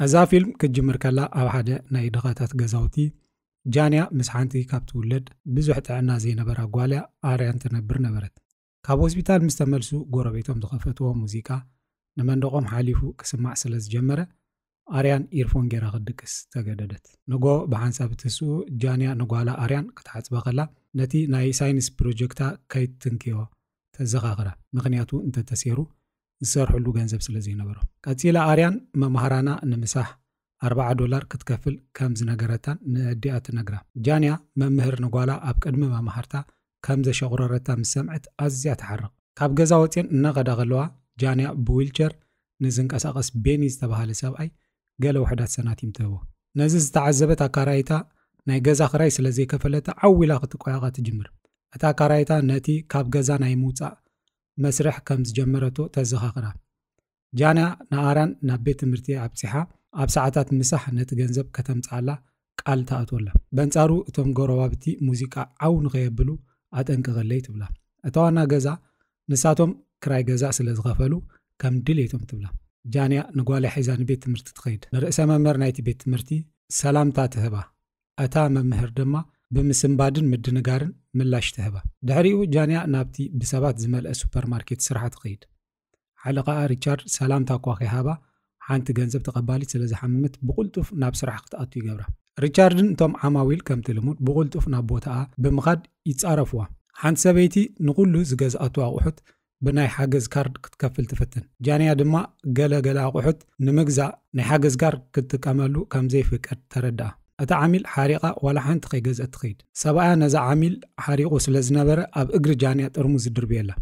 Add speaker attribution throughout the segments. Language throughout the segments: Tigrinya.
Speaker 1: أزا فيلم كجمر كلا أو حدا ناي دغاتات غزاوتي جانيا مسحانتي كابتولد بزوحت عنا زي نبرا قواليا آريان تنبر نبرت كاب هوسبيتال مستملسو غوربيتهم دخفتو موزيكا نمندقوم حاليفو كسمع سلز جمره آريان إيرفون جرا غدكس تجددت نجو بحساب تسو جانيا نجوالا آريان كتحت بغلا نتي ناي ساينس بروجكتا كيت تنكيو تزغاغرا مغنياتو انت تسيرو نسرحو له ገንዘብ ስለዚህ ነበረ ቀጥላ አርያን መማራና እንምሳህ $4 ክትከፍል ከምዝ ነገረታን ንእዲአት ነግራ ጃንያ መምህር ንጓላ ኣብ ቅድመ መማህርታ ከምዘ ሸغረረታ ምስምዕት ኣዝያ ተሐረቅ ካብ ገዛ ወፅን እናቀዳገለዋ ጃንያ ብዊልቸር ንዝንቀሳቀስ ቤኒ ዝተባሃለ ሰብኣይ ገለ ወሕዳት ሰናት ይምተው ነዚ ዝተዓዘበት ኣካራይታ ናይ ገዛ ክራይ ስለዚህ ከፈለታ ዓዊላ ክትቆያቃ ትጅምር እታ ኣካራይታ ነቲ ካብ ገዛ ናይ ሙፃ مسرح كم زجمرته تزخاخرا جانا ناران نبيت مرتي عبسحة عبسعتات مسح نتجنزب كتم تعالى قال تأتولا بنصارو اتوم غروابتي موسيقى عون غيبلو اتنك غليت بلا اتوانا غزا نساتهم كراي غزا سلازغفلو كم دليتهم تبلا جانيا نقول حيزان بيت مرت تخيد رئيس ممر نايتي بيت مرتي سلامتا تهبا اتا ممهر دما بمسنبادن مدنغارن ملاش تهبا دحريو جانيا نابتي بسبات زمل سوبر ماركت سرعه تقيد حلقه ريتشارد سلام تاقواخي هابا حانت غنزب تقبالي سلازي حممت بقلطف ناب سرعه قطعتو يغبرا ريتشاردن توم عماويل كم تلمود بقلطف ناب بوتا بمخاد يتصارفوا حانت سبيتي نقولو زغزاتو اقحت بناي حاجز كارد كتكفل تفتن جانيا دما غلا اقحت نمغزا ناي حاجز كارد كتقاملو كم زي فكر تردا أتا عامل حريقة ولا حنت خيجز أتخيد سبعة نزع عامل حريقة سلزنبر أب إجر جانية ترمز الدربيلا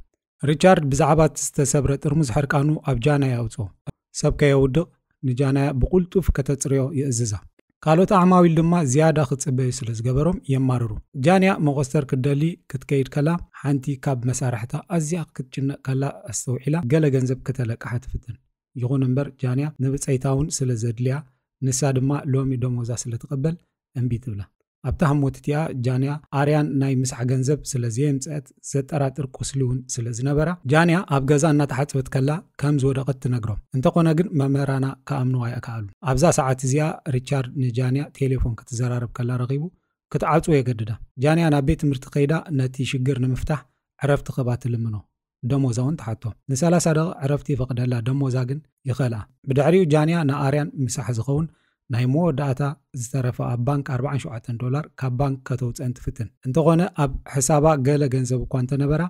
Speaker 1: ريتشارد بزعبات استسبر ترمز حركانو أب جانية أوتو سبك يودق نجانية بقولتو فكتتريو يأززا قالوا تعماويل دما زيادة ختصبه سلز جبرهم يماررو جانية مغستر كدلي كتكيد كلا حنتي كاب مسارحتا أزياق كتجن كلا استوعيلا جل جنزب كتلك أحد فتن يغون نمبر جانية نبت أيتاون سلزدليا نساد ما لومي دوموزا سلتقبل انبيت بلا ابتهم موتتيا جانيا آريان ناي مسح غنزب سلازي مصات زطراتر قسلون سلازنبرا جانيا اب غزا نتحصبت كلا كم زودقت تنغرو انت قونا ግን መመራና ካምኑ አይካሉ አብዛ ሰዓት እዚያ ሪቻርድ ንጃንያ ቴሌፎን ክትዘራረብ ከላ ረቂቡ ክትዓጽ የገድዳ ጃንያ ናብ ቤት ትምህርቲ ከይዳ ነቲ ሽግር ንምፍታሕ ዕረፍቲ ኸባት ልምኖ ደሞዛውን ተሓቶ ን30 ደቂቃ ዕረፍቲ ፈቅደላ ደሞዛ ግን ይኸላ ብድሕሪኡ ጃንያ ንኣርያን ምሳሕ ዝኸውን ናይ መወዳእታ ዝተረፈ ኣብ ባንክ $47 ካብ ባንክ ከተውፅአን ትፍትን እንተኾነ ኣብ ሕሳባ ገለ ገንዘብ እኳ እንተነበራ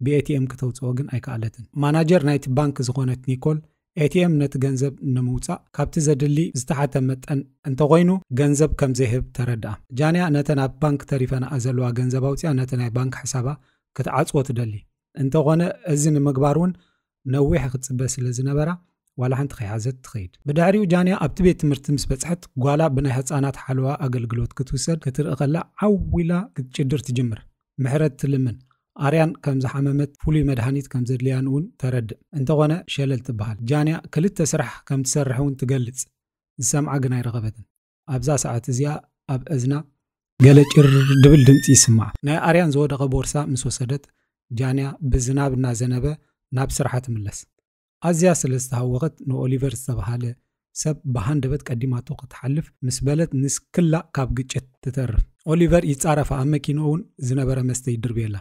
Speaker 1: ብኤቲኤም ከተውፅኦ ግን ኣይከኣለትን ማናጀር ናይቲ ባንክ ዝኾነት ኒኮል ኤቲኤም ነቲ ገንዘብ ንምውፃእ ካብቲ ዘድሊ ዝተሓተ መጠን እንተኾይኑ ገንዘብ ከም ዘይህብ ተረድኣ ጃንያ ነተን ኣብ ባንክ ተሪፈና ዘለዋ ገንዘብ ኣውፅያ ነቲ ናይ ባንክ ሕሳባ ክትዓፅዎ ትደሊ እንተኾነ እዚ ንምግባሩን ነዊሕ ክትፅበ ስለዝነበራ ዋላ ሓንቲ ከይሓዘት ትኸይድ ብድሕሪኡ ጃንያ ኣብቲ ቤት ትምህርቲ ምስ በፅሐት ጓላ ብናይ ህፃናት ሓለዋ ኣገልግሎት ክትውሰድ ክትርኢ ከላ ዓዊላ ክትጭድር ትጅምር ምሕረት ትልምን ኣርያን ከም ዝሓመመት ፍሉይ መድሃኒት ከም ዘድልያን እውን ተረድእ እንተኾነ ሸለል ትበሃል ጃንያ ክልተ ስራሕ ከም ትሰርሕ እውን ትገልጽ ዝሰምዓ ግን ኣይረኸበትን ኣብዛ ሰዓት እዚኣ ኣብ እዝና ገለ ጭር ድብል ድምፂ ይስማዕ ናይ ኣርያን ዝወደቐ ቦርሳ ምስ ወሰደት ጃንያ ብዝናብ እናዘነበ ናብ ስራሓ ትምለስ ኣዝያ ስለዝተሃወኸት ንኦሊቨር ዝተባሃለ ሰብ ብሃንደበት ቀዲማቶ ክትሓልፍ ምስ በለት ንስክላ ካብ ግጭት ትተርፍ ኦሊቨር ይፃረፋ ኣብ መኪንኡ እውን ዝነበረ መስተ ይድርብየላ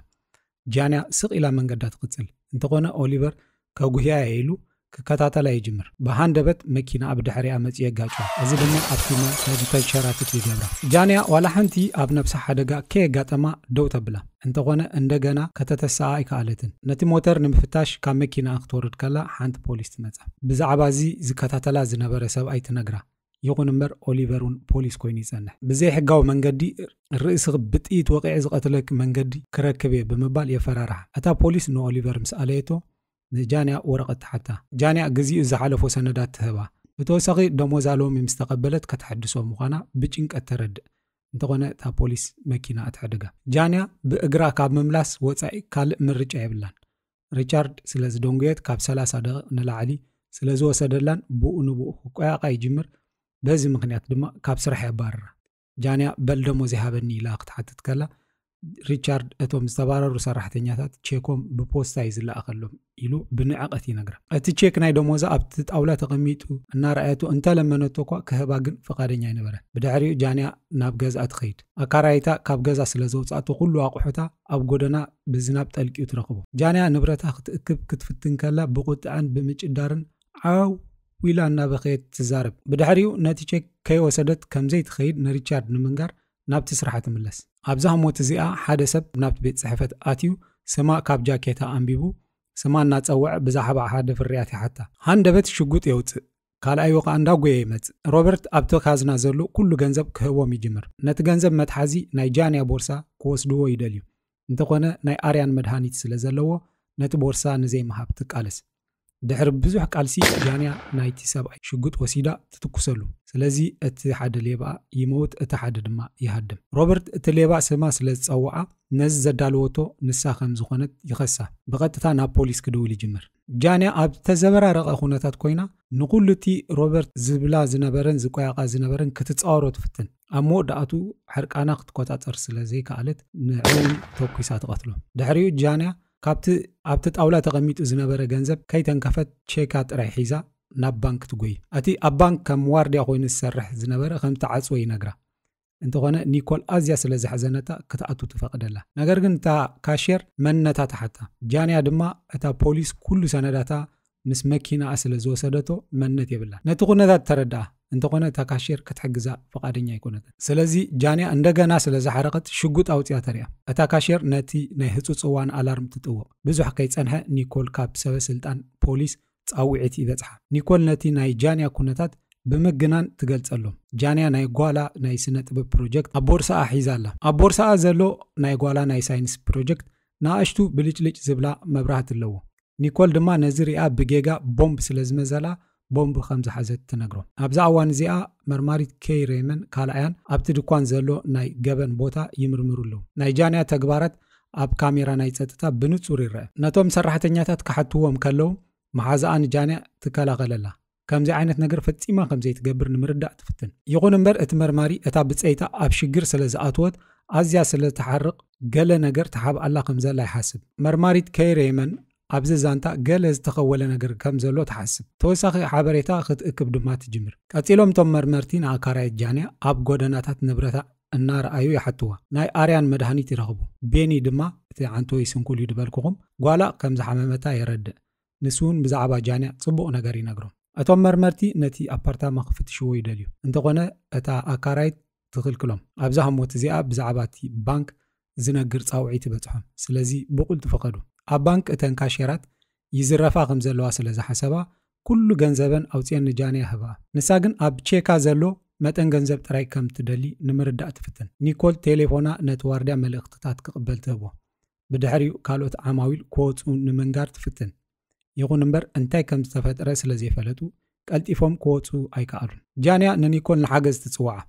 Speaker 1: ጃንያ ስቕ ኢላ መንገዳ ትቕፅል እንተኾነ ኦሊቨር ከጉህያ ኢሉ ክከታተላ ይጅምር ብሃንደበት መኪና ኣብ ድሕሪኣ መፅኡ የጋጭ እዚ ድማ ኣብቲ ተንሸራትት ይገብራ ጃንያ ዋላ ሓንቲ ኣብ ነብሳ ሓደጋ ከየጋጠማ ደው ተብላ እንተኾነ እንደገና ከተተሳኣ ኣይከኣለትን ነቲ ሞተር ንምፍታሽ ካብ መኪና ክትወርድ ከላ ሓንቲ ፖሊስ ትመፃ ብዛዕባ እዚ ዝከታተላ ዝነበረ ሰብኣይ ትነግራ ይኹን እምበር ኦሊቨርን ፖሊስ ኮይኑ ይጸንሕ ብዘይ ሕጋዊ መንገዲ ርእሲ ብጥይት ወቂዕ ዝቀተለክ መንገዲ ክረክብ እየ ብምባል የፈራርሓ እታ ፖሊስ ንኦሊቨር ምስ ኣለየቶ نجانيا ورقة حتى جانيا جزء زحلف وسندات تهبا بتوسقي دموزالهم مستقبلت كتحدثوا مخانا بجنك الترد انت قلنا تا بوليس مكينة اتحدقا جانيا بإقرا كاب مملاس وطعي كال من رجع بلان ريتشارد سلاز دونغيت كاب 30 دقيقة نلعلي سلازو سدلان بو نبو قاقا يجمر بهذه مخنيات دما كاب سرح يبارر جانيا بل دموزي هابني لا قطعت تكلا ሪቻርድ እቶም ዝተባረሩ ሰራሕተኛታት ቼኮም ብፖስታ ይዝለኣኸሎም ኢሉ ብንዕቐት ይነግራ እቲ ቼክ ናይ ደሞዛ ኣብቲ ጣውላ ተቐሚጡ እናረኣየቱ እንተለመነቶ እኳ ክህባ ግን ፈቃደኛ ኣይነበረ ብድሕሪኡ ጃንያ ናብ ገዝኣ ትኸይድ ኣካራይታ ካብ ገዛ ስለ ዘውፃእቶ ኩሉ ኣቑሑታ ኣብ ጎደና ብዝናብ ጠልቂኡ ትረኽቦ ጃንያ ንብረታ ክትእክብ ክትፍትን ከላ ብቁጥዐን ብምጭዳርን ዓው ዊላ እናበኸየት ትዛረብ ብድሕሪኡ ነቲ ቼክ ከይወሰደት ከምዘይ ትኸይድ ንሪቻርድ ንምንጋር ናብቲ ስራሕ ትምለስ ኣብዛ ሞት እዚኣ ሓደ ሰብ ናብቲ ቤት ጽሕፈት ኣትዩ ስማ ካብ ጃኬታ ኣንቢቡ ስማ እናፀውዕ ብዛዕባ ሓደ ፍርያት ይሓታ ሃንደበት ሽጉጥ የውፅእ ካልኣዩ ኸ እንዳጎየ ይመጽእ ሮበርት ኣብቲ ካዝና ዘሎ ኩሉ ገንዘብ ክህቦም ይጅምር ነቲ ገንዘብ መትሓዚ ናይ ጃንያ ቦርሳ ክወስድዎ ይደልዩ እንተኾነ ናይ ኣርያን መድሃኒት ስለ ዘለዎ ነቲ ቦርሳ ንዘይመሃብ ትቃለስ ድሕሪ ብዙሕ ቃልሲ ጃንያ ናይቲ ሰብኣይ ሽጉጥ ወሲዳ ትትኩሰሉ ስለዚ እቲ ሓደ ሌባ ይሞት እቲ ሓደ ድማ ይሃድም ሮበርት እቲ ሌባ ስማ ስለ ዝፀውዓ ነዚ ዘዳልወቶ ንሳ ከም ዝኾነት ይኸሳ ብቐጥታ ናብ ፖሊስ ክድውል ይጅምር ጃንያ ኣብ ተዘበራረቐ ኩነታት ኮይና ንኩሉ እቲ ሮበርት ዝብላ ዝነበረን ዝቆያቓ ዝነበረን ክትፃወሮ ትፍትን ኣብ መወዳእቱ ሕርቃና ክትቆፃፀር ስለ ዘይከኣለት ንዕውን ተኩሳ ትቐትሎ ድሕሪኡ ጃንያ ካብቲ ኣብቲ ጣውላ ተቐሚጡ ዝነበረ ገንዘብ ከይተንከፈት ቼካ ጥራይ ሒዛ ናብ ባንክ ትጎይ እቲ ኣብ ባንክ ከም ዋርድያ ኮይኑ ዝሰርሕ ዝነበረ ከም ተዓጽወ ይነግራ እንተኾነ ኒኮል ኣዝያ ስለ ዝሕዘነታ ክትኣቱ ትፈቅደላ ነገር ግን እታ ካሽየር መንነታ ተሓታ ጃንያ ድማ እታ ፖሊስ ኩሉ ሰነዳታ ምስ መኪና ስለ ዝወሰደቶ መንነት የብላ ነቲ ኩነታት ተረዳኣ እንተኾነ እታ ካሽየር ክትሕግዛ ፈቃደኛ ኣይኮነትን ስለዚ ጃንያ እንደገና ስለ ዝሓረቀት ሽጉጥ ኣውፅያ ተሪያ እታ ካሽየር ነቲ ናይ ህፁፅ እዋን ኣላርም ትጥውቕ ብዙሕ ከይፀንሐ ኒኮል ካብ ሰበስልጣን ፖሊስ ፃውዒት ይበፅሓ ኒኮል ነቲ ናይ ጃንያ ኩነታት ብምግናን ትገልጸሎም ጃንያ ናይ ጓላ ናይ ስነ ጥበብ ፕሮጀክት ኣብ ቦርሳኣ ሒዛላ ኣብ ቦርሳኣ ዘሎ ናይ ጓላ ናይ ሳይንስ ፕሮጀክት ንኣሽቱ ብልጭልጭ ዝብላ መብራህቲ ኣለዎ ኒኮል ድማ ነዚ ሪኣ ብጌጋ ቦምብ ስለ ዝመዘላ ቦምብ ከም ዝሓዘት ትነግሮም ኣብዛ እዋን እዚኣ መርማሪት ኬይ ሬመን ካልኣያን ኣብቲ ድኳን ዘሎ ናይ ገበን ቦታ ይምርምሩ ኣለዉ ናይ ጃንያ ተግባራት ኣብ ካሜራ ናይ ፀጥታ ብንጹር ይርአ ነቶም ሰራሕተኛታት ክሓትዎም ከለዉ መሓዛኣ ንጃንያ ትከላኸለላ ከምዚ ዓይነት ነገር ፈጺማ ከምዘይ ትገብር ንምርዳእ ትፍትን ይኹን እምበር እቲ መርማሪ እታ ብፀይታ ኣብ ሽግር ስለ ዝኣትወት ኣዝያ ስለ ተሓርቕ ገለ ነገር ተሓብኣላ ከም ዘላ ይሓስብ መርማሪት ኬይ ሬመን ኣብዚ ዛንታ ገለ ዝተኸወለ ነገር ከም ዘሎ ተሓስብ ተወሳኺ ሓበሬታ ክትእክብ ድማ ትጅምር ቀፂሎም ቶም መርመርቲ ንኣካራይት ጃንያ ኣብ ጎደናታት ንብረታ እናረኣዩ ይሓትዋ ናይ ኣርያን መድሃኒት ይረኽቡ ቤኒ ድማ እቲ ዓንቶይ ስንኩል ይድበልኩኹም ጓላ ከም ዝሓመመታ የረድእ ንስውን ብዛዕባ ጃንያ ጽቡቕ ነገር ይነግሮም እቶም መርመርቲ ነቲ ኣፓርታማ ክፍትሽዎ ይደልዩ እንተኾነ እታ ኣካራይት ትኽልክሎም ኣብዛ ሞት እዚኣ ብዛዕባ እቲ ባንክ ዝነግር ፃውዒት ይበፅሖም ስለዚ ብቁል ትፈቐዱ ኣብ ባንክ እተን ካሽየራት ይዝረፋ ከም ዘለዋ ስለ ዝሓሰባ ኩሉ ገንዘበን ኣውፅአን ንጃንያ ህባ ንሳ ግን ኣብ ቼካ ዘሎ መጠን ገንዘብ ጥራይ ከም ትደሊ ንምርዳእ ትፍትን ኒኮል ቴሌፎና ነቲ ዋርድያ መልእኽትታት ክቕበል ትህቦ ብድሕሪኡ ካልኦት ዓማዊል ክወፁ ንምንጋር ትፍትን ይኹን እምበር እንታይ ከም ዝተፈጠረ ስለ ዘይፈለጡ ቀልጢፎም ክወፁ ኣይከኣሉን ጃንያ ንኒኮል ንሓገዝ ትፅዋዓ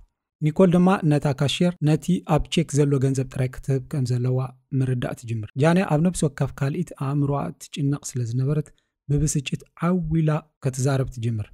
Speaker 1: ኒኮል ድማ ነታ ካሽየር ነቲ ኣብ ቼክ ዘሎ ገንዘብ ጥራይ ክትህብ ከም ዘለዋ ምርዳእ ትጅምር ጃንያ ኣብ ነብሲ ወከፍ ካልኢት ኣእምሮኣ ትጭነቕ ስለ ዝነበረት ብብስጭት ዓዊላ ክትዛረብ ትጅምር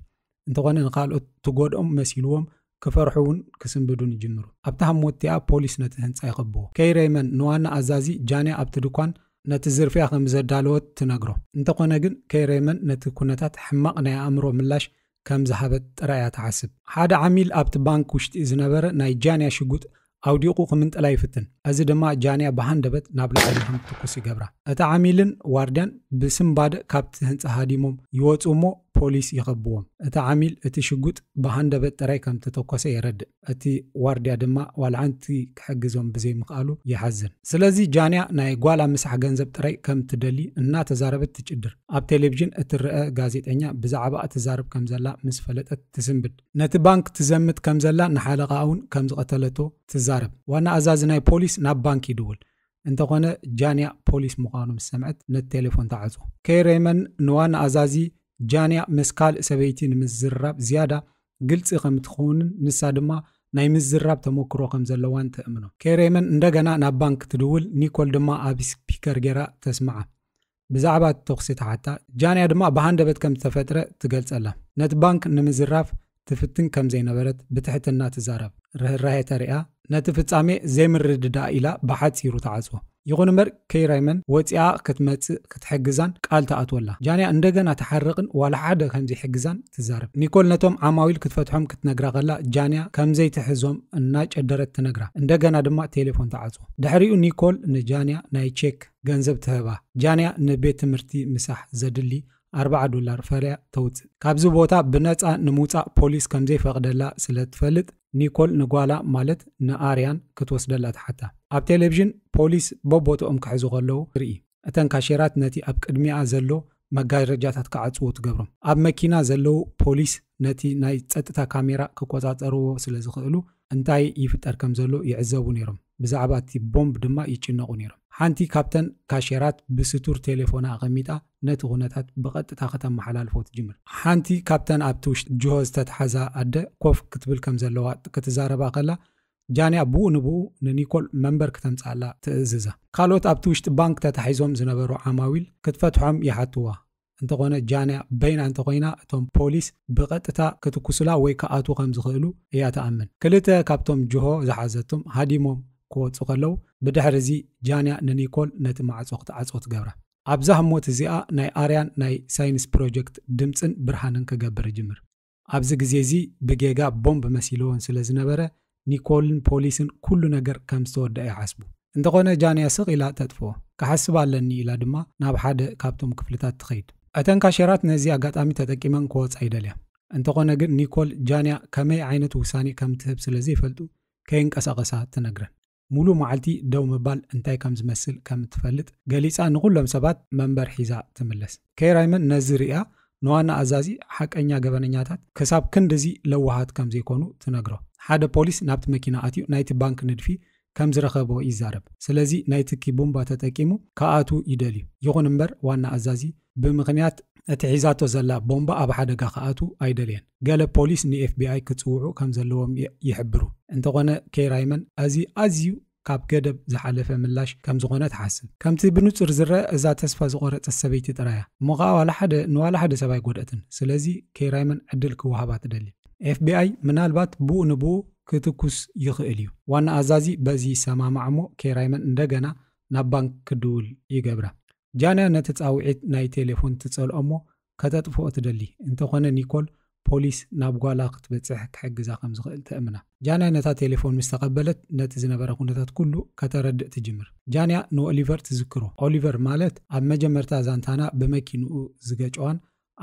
Speaker 1: እንተኾነ ንኻልኦት ትጎድኦም መሲልዎም ክፈርሑውን ክስንብዱን ይጅምሩ ኣብታ ሃሞትያ ፖሊስ ነቲ ህንፃ ይኸብዎ ኬይ ሬመን ንዋና ኣዛዚ ጃንያ ኣብቲ ድኳን ነቲ ዝርፍያ ከም ዘዳለወት ትነግሮ እንተኾነ ግን ኬይ ሬመን ነቲ ኩነታት ሕማቕ ናይ ኣእምሮ ምላሽ ከም ዝሃበት ጥራያ ተሓስብ ሓደ ዓሚል ኣብቲ ባንክ ውሽጢ ዝነበረ ናይ ጃንያ ሽጉጥ ኣውዲቑ ክምንጥላ ይፍትን እዚ ድማ ጃንያ ብሃንደበት ናብ ላዕሊ ከም ትኩስ ይገብራ እቲ ዓሚልን ዋርድያን ብስምባደ ካብቲ ህንፃ ሃዲሞም ይወፁ እሞ ፖሊስ ይኸብዎም እቲ ዓሚል እቲ ሽጉጥ ብሃንደበት ጥራይ ከም ተተኮሰ የረድእ እቲ ዋርድያ ድማ ዋልዓንቲ ክሕግዞም ብዘይምኽኣሉ ይሓዝን ስለዚ ጃንያ ናይ ጓላ ምሳሕ ገንዘብ ጥራይ ከም ትደሊ እናተዛረበት ትጭድር ኣብ ቴሌቭዥን እትርአ ጋዜጠኛ ብዛዕባ እትዛረብ ከም ዘላ ምስ ፈለጠት ትስንብድ ነቲ ባንክ ትዘምት ከም ዘላ ንሓለቓ እውን ከም ዝቐተለቶ ትዛረብ ዋና ኣዛዚ ናይ ፖሊስ ናብ ባንክ ይድውል እንተኾነ ጃንያ ፖሊስ ምዃኑ ምስ ሰምዐት ነቲ ቴሌፎን ተዓፅዎ ኬይ ሬመን ንዋና ኣዛዚ ጃንያ ምስ ካልእ ሰበይቲ ንምዝራብ ዝያዳ ግልፂ ከም ትኸውንን ንሳ ድማ ናይ ምዝራብ ተሞክሮ ከም ዘለዋን ትእምኖ ኬይ ሬመን እንደገና ናብ ባንክ ትድውል ኒኮል ድማ ኣብ ስፒከር ጌራ ተስምዓ ብዛዕባ ተኽሲ ተሓታ ጃንያ ድማ ብሃንደበት ከም ዝተፈጥረ ትገልጸላ ነቲ ባንክ ንምዝራፍ ትፍትን ከም ዘይነበረት ብትሕትና ትዛረብ ርህራሄ ተሪኣ ነቲ ፍጻሜ ዘይምርድዳ ኢላ ብሓፂሩ ተዓጽዎ ይኹን እምበር ከይራይመን ወፂኣ ክትመጽእ ክትሕግዛን ቃል ተኣትወላ ጃንያ እንደገና ተሓርቕን ዋላ ሓደ ከምዚ ሕግዛን ትዛረብ ኒኮል ነቶም ዓማዊል ክትፈትሖም ክትነግራ ቐላ ጃንያ ከምዘይ ትሕዞም እናጨደረት ትነግራ እንደገና ድማ ቴሌፎን ተዓጽዎ ድሕሪኡ ኒኮል ንጃንያ ናይ ቼክ ገንዘብ ትህባ ጃንያ ንቤት ትምህርቲ ምሳሕ ዘድሊ $4 ፈርያ ተውፅእ ካብዚ ቦታ ብነፃ ንምውፃእ ፖሊስ ከምዘይ ፈቅደላ ስለ ትፈልጥ ኒኮል ንጓላ ማለት ንኣርያን ክትወስደላ ተሓታ ኣብ ቴሌቪዥን ፖሊስ ቦቦቶኦም ክሕዙ ከለዉ ርኢ እተን ካሼራት ነቲ ኣብ ቅድሚኣ ዘሎ መጋረጃታት ክዓጽዎ ትገብሮም ኣብ መኪና ዘለው ፖሊስ ነቲ ናይ ጸጥታ ካሜራ ክቆጻጸርዎ ስለ ዝኽእሉ እንታይ ይፍጠር ከም ዘሎ ይዕዘቡ ነይሮም ብዛዕባ እቲ ቦምብ ድማ ይጭነቁ ነይሮም ሓንቲ ካፕተን ካሼራት ብስቱር ቴሌፎና ኣቐሚጣ ነቲ ኩነታት ብቐጥታ ከተመሓላልፎ ትጅምር ሓንቲ ካፕተን ኣብቲ ውሽጢ ጅሆ ዝተተሓዛ ኣደ ኮፍ ክትብል ከም ዘለዋ ክትዛረባ ኸላ ጃንያ ብኡ ንብኡ ንኒኮል መንበር ከተምጻላ ትእዝዛ ካልኦት ኣብቲ ውሽጢ ባንክ ተታሒዞም ዝነበሩ ዓማዊል ክትፈትሖም ይሓትዋ እንተኾነ ጃንያ በይና እንተኾይና እቶም ፖሊስ ብቐጥታ ክትኩስላ ወይ ከኣቱ ከም ዝኽእሉ እያ ተኣምን ክልተ ካብቶም ጅሆ ዝሓዘቶም ሃዲሞም ክወፁ ከለዉ ብድሕሪ እዚ ጃንያ ንኒኮል ነቲ ማዕጾ ክትዓጽዎ ትገብራ ኣብዛ ህሞት እዚኣ ናይ ኣርያን ናይ ሳይንስ ፕሮጀክት ድምፅን ብርሃንን ክገብር ይጅምር ኣብዚ ግዜ እዚ ብጌጋ ቦምብ መሲልዎን ስለ ዝነበረ ኒኮልን ፖሊስን ኩሉ ነገር ከም ዝተወድአ ይሓስቡ እንተኾነ ጃንያ ስቕ ኢላ ተጥፍዎ ክሓስብ ኣለኒ ኢላ ድማ ናብ ሓደ ካብቶም ክፍልታት ትኸይድ እተን ካሼራት ነዚ ኣጋጣሚ ተጠቂመን ክወፃ ይደልያ እንተኾነ ግን ኒኮል ጃንያ ከመይ ዓይነት ውሳኔ ከም ትህብ ስለ ዘይፈልጡ ከይንቀሳቐሳ ትነግረን ሙሉ መዓልቲ ደው ምባል እንታይ ከም ዝመስል ከም ትፈልጥ ገሊፃ ንኩሎም ሰባት መንበር ሒዛ ትምለስ ከይራይመን ነዚ ሪኣ ንዋና ኣዛዚ ሓቀኛ ገበነኛታት ክሳብ ክንድዚ ለዋሃት ከም ዘይኮኑ ትነግሮ ሓደ ፖሊስ ናብቲ መኪና ኣትዩ ናይቲ ባንክ ንድፊ ከም ዝረኸቦ ይዛረብ ስለዚ ናይቲ ኪቡምባ ተጠቂሙ ከኣቱ ይደልዩ ይኹን እምበር ዋና ኣዛዚ ብምኽንያት እቲ ሒዛቶ ዘላ ቦምባ ኣብ ሓደጋ ከኣቱ ኣይደልየን ገለ ፖሊስ ንኤፍቢኣይ ክጽውዑ ከም ዘለዎም ይሕብሩ እንተኾነ ከይራይመን ኣዝዩ ካብ ገደብ ዝሓለፈ ምላሽ ከም ዝኾነ ትሓስብ ከምቲ ብንጹር ዝረአ እዛ ተስፋ ዝቆረፀ ሰበይቲ ጥራያ ሞኻ ንዋላ ሓደ ሰብኣይ ጎደትን ስለዚ ከይራይመን ዕድል ክወሃባ ትደሊ ኤፍቢኣይ ምናልባት ብኡ ንብኡ ክትኩስ ይኽእል እዩ ዋና ኣዛዚ በዚ ሰማማዕሞ ከይራይመን እንደገና ናብ ባንክ ክድውል ይገብራ ጃንያ ነቲ ጻውዒት ናይ ቴሌፎን ትጸልኦሞ ከተጥፍኦ ትደሊ እንተኾነ ኒኮል ፖሊስ ናብ ጓላ ክትበጽሕ ክሕግዛ ከም ዝኽእል ትእምና ጃንያ ነታ ቴሌፎን ምስ ተቐበለት ነቲ ዝነበረ ኩነታት ኩሉ ከተረድእ ትጅምር ጃንያ ንኦሊቨር ትዝክሮ ኦሊቨር ማለት ኣብ መጀመርታ ዛንታና ብመኪንኡ ዝገጨዋን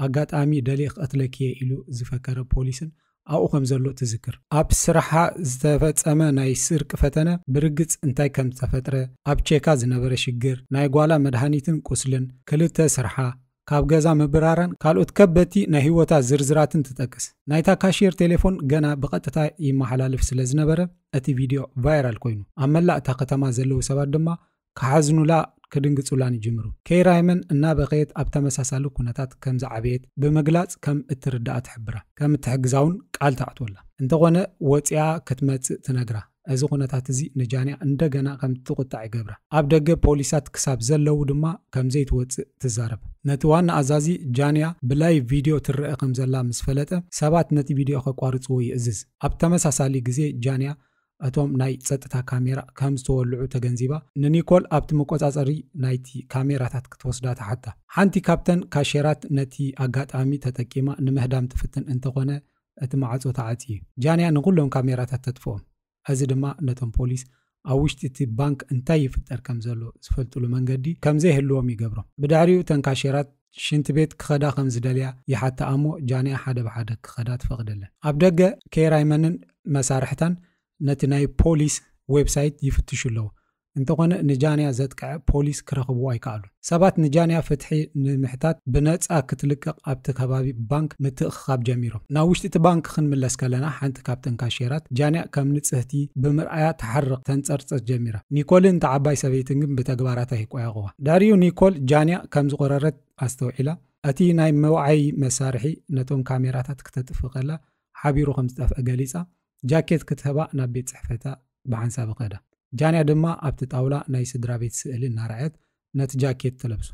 Speaker 1: ኣጋጣሚ ደሊኽ ቀትለክየ ኢሉ ዝፈከረ ፖሊስን ኣብኡ ከም ዘሎ ትዝክር ኣብ ስራሓ ዝተፈጸመ ናይ ስርቂ ፈተነ ብርግጽ እንታይ ከም ዝተፈጥረ ኣብ ቼካ ዝነበረ ሽግር ናይ ጓላ መድሃኒትን ቁስልን ክልተ ስራሓ ካብ ገዛ ምብራራን ካልኦት ከበቲ ናይ ህይወታ ዝርዝራትን ትጠቅስ ናይታ ካሽየር ቴሌፎን ገና ብቐጥታ ይመሓላለፍ ስለ ዝነበረ እቲ ቪድዮ ቫይራል ኮይኑ ኣብ መላእ እታ ከተማ ዘለው ሰባት ድማ ክሓዝኑላ ክድንግጹላን ይጅምሩ ከይራይመን እናበኸየት ኣብ ተመሳሳሊ ኩነታት ከም ዝዓበየት ብምግላጽ ከም እትርዳእ ትሕብራ ከም እትሕግዛውን ቃል ተኣትወላ እንተኾነ ወፂኣ ክትመጽእ ትነግራ እዚ ኩነታት እዚ ንጃንያ እንደገና ከም ትቁጣዕ ይገብራ ኣብ ደገ ፖሊሳት ክሳብ ዘለው ድማ ከም ዘይትወጽእ ትዛረብ ነቲ ዋና ኣዛዚ ጃንያ ብላይ ቪድዮ ትርአ ከም ዘላ ምስ ፈለጠ ሰባት ነቲ ቪድዮ ከቋርጽዎ ይእዝዝ ኣብ ተመሳሳሊ ግዜ ጃንያ እቶም ናይ ጸጥታ ካሜራ ከም ዝተወልዑ ተገንዚባ ንኒኮል ኣብቲ መቆጻጸሪ ናይቲ ካሜራታት ክትወስዳ ተሓታ ሓንቲ ካፕተን ካሼራት ነቲ ኣጋጣሚ ተጠቂማ ንምህዳም ትፍትን እንተኾነ እቲ ማዕጾ ተዓጽዩ ጃንያ ንኩሎም ካሜራታት ተጥፍኦም እዚ ድማ ነቶም ፖሊስ ኣብ ውሽጢ እቲ ባንክ እንታይ ይፍጠር ከም ዘሎ ዝፈልጥሉ መንገዲ ከም ዘይህልዎም ይገብሮም ብድሕሪኡ ተን ካሼራት ሽንቲ ቤት ክኸዳ ከም ዝደልያ ይሓታ እሞ ጃንያ ሓደ ብሓደ ክኸዳ ትፈቅደለን ኣብ ደገ ከይራይመንን መሳርሕታን ነቲ ናይ ፖሊስ ዌብሳይት ይፍትሹ ኣለዉ እንተኾነ ንጃንያ ዘጥቅዐ ፖሊስ ክረኽብዎ ኣይከኣሉን ሰባት ንጃንያ ፍትሒ ንምሕታት ብነፃ ክትልቀቕ ኣብቲ ከባቢ ባንክ ምትእኽኻብ ጀሚሮም ናብ ውሽጢ እቲ ባንክ ክንምለስ ከለና ሓንቲ ካብተን ካሼራት ጃንያ ከም ንጽህቲ ብምርኣያ ተሓርቕ ተንጸርጸት ጀሚራ ኒኮልን ተዓባይ ሰበይትን ግን ብተግባራታ ይቆያቑዋ ድሕሪኡ ኒኮል ጃንያ ከም ዝቆረረት ኣስተውዒላ እቲ ናይ መውዓይ መሳርሒ ነቶም ካሜራታት ክተጥፍእ ከላ ሓቢሩ ከም ዝጠፍአ ገሊጻ ጃኬት ክትህባ ናብ ቤት ጽሕፈታ ብሓንሳብ ኸዳ ጃንያ ድማ ኣብቲ ጣውላ ናይ ስድራ ቤት ስእሊ እናርኣየት ነቲ ጃኬት ትለብሶ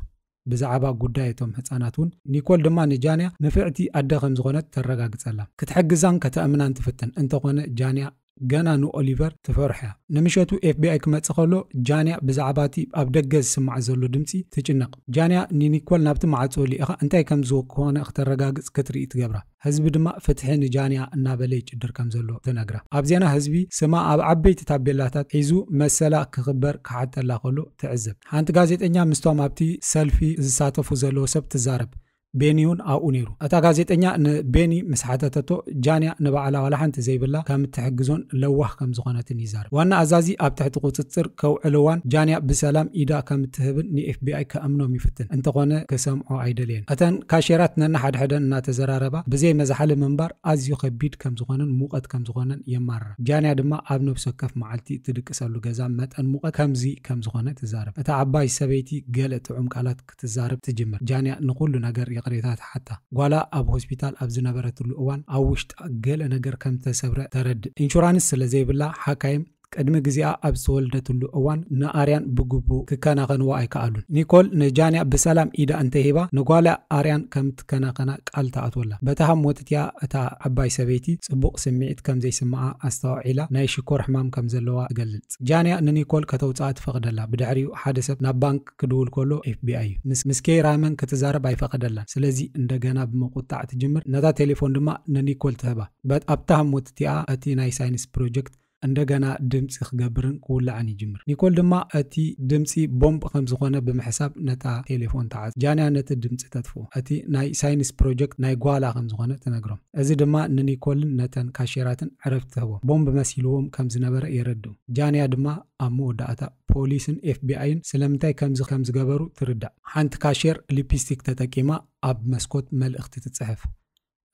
Speaker 1: ብዛዕባ ጉዳይቶም ህፃናትን ኒኮል ድማ ንጃንያ ንፍዕቲ ኣደ ከም ዝኾነት ተረጋግጸላ ክትሕግዛን ከተኣምናን ትፍትን እንተኾነ ጃንያ ገና ንኦሊቨር ትፈርሕያ ንምሸቱ FBI ክመጽእ ከሎ ጃንያ ብዛዕባቲ ኣብ ደገ ዝስማዕ ዘሎ ድምጺ ትጭነቕ ጃንያ ንኒኮል ናብቲ ማዕጾ ሊኢኻ እንታይ ከም ዝኾነ ክትረጋግጽ ክትርኢ ትገብራ ህዝቢ ድማ ፍትሒ ንጃንያ እናበለ ይጭድር ከም ዘሎ ትነግራ ኣብ ዜና ህዝቢ ስማ ኣብ ዓበይቲ ታቤላታት ሒዙ መሰላ ክኽበር ክሓተላ ከሎ ትዕዘብ ሓንቲ ጋዜጠኛ ምስቶም ኣብቲ ሰልፊ ዝሳተፉ ዘለዎ ሰብ ትዛረብ ቤኒውን ኣብኡ ነይሩ እታ ጋዜጠኛ ንቤኒ ምስ ሓተተቶ ጃንያ ንባዕላ ዋላ ሓንቲ ዘይብላ ከም እትሕግዞን ለዋሕ ከም ዝኾነትን ይዛረብ ዋና ኣዛዚ ኣብ ትሕቲ ቁፅፅር ከውዕል እዋን ጃንያ ብሰላም ኢዳ ከም እትህብን ንኤፍቢኣይ ከኣምኖም ይፍትን እንተኾነ ክሰምዖ ኣይደልየን እተን ካሼራት ነናሓድሕደን እናተዘራረባ ብዘይ መዛሓሊ ምንባር ኣዝዩ ከቢድ ከም ዝኾነን ሙቐት ከም ዝኾነን የማርራ ጃንያ ድማ ኣብ ነብሲ ወከፍ መዓልቲ ትድቅሰሉ ገዛ መጠን ሙቐት ከምዚ ከም ዝኾነ ትዛረብ እታ ዓባይ ሰበይቲ ገለ ጥዑም ቃላት ክትዛረብ ትጅምር ጃንያ ንኩሉ ነገር قريتات حتى قالا أب هوسبيتال أب زنبرة الأوان أو وشت قل نجر كم تسبر ترد إنشورانس لزي بالله حكايم قدم جزيئة أب سولدة الأوان ناريان بجوبو كنا غنوا أي كألون نيكول نجاني بسلام إذا أنتهيبا نقول أريان كم كنا قال تعطولا بتهم موتتيا أتا عباي سبيتي سبق سمعت كم زي سماعة أستوعيلا نايش كور حمام كم زلوا قلت جاني نيكول كتوصات فقد الله بدعريو حادثة نبانك كدول كله FBI مسكي رايمن كتزارب أي فقد الله سلزي إندجانا بمقطع تجمر ندا تليفون دما نيكول تهبا بات أبتهم موتتيا أتي ناي ساينس بروجكت እንደገና ድምጽ ክገብርን ኩላዓን ይጅምር ኒኮል ድማ እቲ ድምጺ ቦምብ ከም ዝኾነ ብምሕሳብ ነታ ቴሌፎን ተዓጽ ጃንያ ነቲ ድምጺ ተጥፎ እቲ ናይ ሳይንስ ፕሮጀክት ናይ ጓላ ከም ዝኾነ ተነግሮም እዚ ድማ ንኒኮልን ነተን ካሼራትን ዕረፍቲ ተህቦ ቦምብ መሲልዎም ከም ዝነበረ የረዱ ጃንያ ድማ ኣብ መወዳእታ ፖሊስን ኤፍቢአይን ስለምንታይ ከም ዝገበሩ ትርዳእ ሓንቲ ካሼር ሊፕስቲክ ተጠቂማ ኣብ መስኮት መልእኽቲ ትጽሕፍ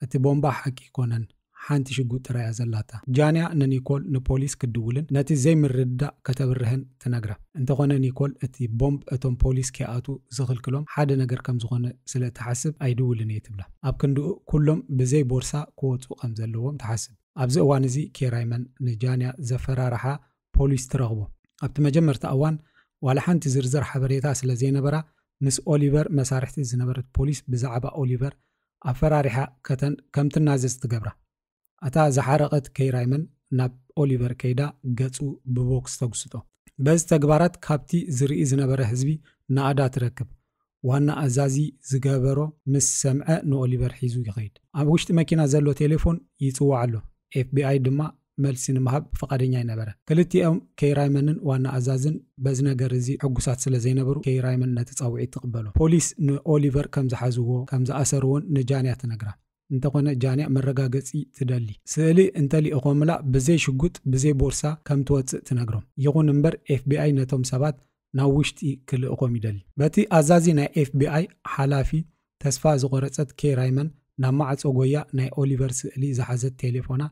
Speaker 1: እቲ ቦምባ ሓቂ ኮነን ሓንቲ ሽጉጥ ራያ ዘላታ ጃንያ ንኒኮል ንፖሊስ ክድውልን ነቲ ዘይምርዳእ ከተብርህን ትነግራ እንተኾነ ኒኮል እቲ ቦምብ እቶም ፖሊስ ከኣቱ ዝኽልክሎም ሓደ ነገር ከም ዝኾነ ስለ ተሓስብ ኣይድውልን እየ ትብላ ኣብ ክንድኡ ኩሎም ብዘይ ቦርሳ ክወፁ ከም ዘለዎም ተሓስብ ኣብዚ እዋን እዚ ኬራይመን ንጃንያ ዘፈራርሓ ፖሊስ ትረኽቦ ኣብቲ መጀመርታ እዋን ዋላ ሓንቲ ዝርዝር ሓበሬታ ስለ ዘይነበራ ምስ ኦሊቨር መሳርሕቲ ዝነበረት ፖሊስ ብዛዕባ ኦሊቨር ኣፈራሪሓ ከም ትናዘዝ ትገብራ ኣታ ዝሓረቐት ኬራይመን ናብ ኦሊቨር ከይዳ ገጹ ብቦክስ ተጉስጦ በዚ ተግባራት ካብቲ ዝርኢ ዝነበረ ህዝቢ ንኣዳ ትረክብ ዋና ኣዛዚ ዝገበሮ ምስ ሰምዐ ንኦሊቨር ሒዙ ይኸይድ ኣብ ውሽጢ መኪና ዘሎ ቴሌፎን ይጽዋዕ ኣሎ FBI ድማ መልሲ ንምሃብ ፈቃደኛ ይነበረ ክልቲኦም ኬራይመንን ዋና ኣዛዝን በዚ ነገር እዚ ሕጉሳት ስለ ዘይነበሩ ኬራይመን ነቲ ጻውዒት ትቕበሎ ፖሊስ ንኦሊቨር ከም ዝሓዝዎ ከም ዝኣሰርዎን ንጃንያ ትነግራ እንተኾነ ጃንያ መረጋገጺ ትደሊ ስእሊ እንተሊእኾምላ ብዘይ ሽጉጥ ብዘይ ቦርሳ ከም ትወፅእ ትነግሮም ይኹን እምበር FBI ነቶም ሰባት ናብ ውሽጢ ክልእኾም ይደሊ በቲ ኣዛዚ ናይ FBI ሓላፊ ተስፋ ዝቆረፀት ኬራይመን ናብ ማዕጾ ጎያ ናይ ኦሊቨር ስእሊ ዝሓዘት ቴሌፎና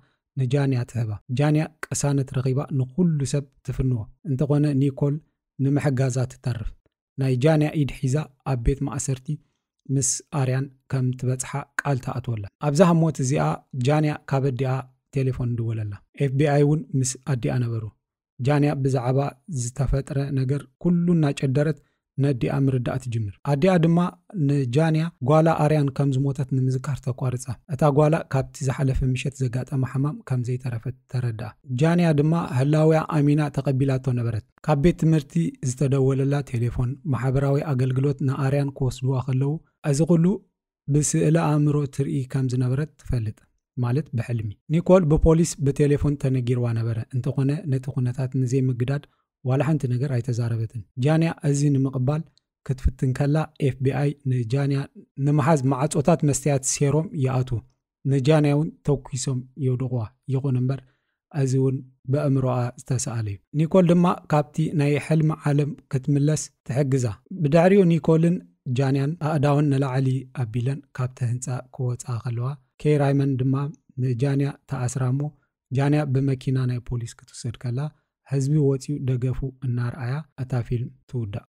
Speaker 1: ንጃንያ ትህባ ጃንያ ቅሳነት ረኺባ ንኩሉ ሰብ ትፍንዎ እንተኾነ ኒኮል ንምሕጋዛ ትተርፍ ናይ ጃንያ ኢድ ሒዛ ኣብ ቤት ማእሰርቲ ምስ ኣርያን ከም ትበጽሓ ቃል ተኣትወላ ኣብዛ ሞት እዚኣ ጃንያ ካብ ኣዲኣ ቴሌፎን ድወለላ FBI እውን ምስ ኣዲኣ ነበሩ ጃንያ ብዛዕባ ዝተፈጥረ ነገር ኩሉ እናጨደረት ነዲኣ ምርዳእ ትጅምር ኣዲኣ ድማ ንጃንያ ጓላ ኣርያን ከም ዝሞተት ንምዝካር ተቋርጻ እታ ጓላ ካብቲ ዝሓለፈ ምሸት ዘጋጠመ ሕማም ከም ዘይተረፈት ተረዳኣ ጃንያ ድማ ህላውያ ኣሚና ተቐቢላቶ ነበረት ካብ ቤት ትምህርቲ ዝተደወለላ ቴሌፎን ማሕበራዊ ኣገልግሎት ንኣርያን ክወስድዋ ከለዉ እዚ ኩሉ ብስእለ ኣእምሮ ትርኢ ከም ዝነበረት ትፈልጥ ማለት ብሕልሚ ኒኮል ብፖሊስ ብቴሌፎን ተነጊርዋ ነበረ እንተኾነ ነቲ ኩነታት ንዘይ ምግዳድ ዋላ ሓንቲ ነገር ኣይተዛረበትን ጃንያ እዚ ንምቕባል ክትፍትን ከላ FBI ንጃንያ ንምሓዝ ማዕጾታት መስተያት ሴሮም ይኣቱ ንጃንያ እውን ተኩሶም ይውድቕዋ ይኹን እምበር እዚ እውን በእምሮኣ ዝተሰኣለ እዩ ኒኮል ድማ ካብቲ ናይ ሕልሚ ዓለም ክትምለስ ትሕግዛ ብድሕሪኡ ኒኮልን ጃንያን ኣእዳውን ንላዕሊ ኣቢለን ካብቲ ህንፃ ክወፃ ከለዋ ኬራይመን ድማ ንጃንያ ተኣስራሞ ጃንያ ብመኪና ናይ ፖሊስ ክትወሰድ ከላ ህዝቢ ወፂኡ ደገፉ እናርኣያ እታ ፊልም ትውዳእ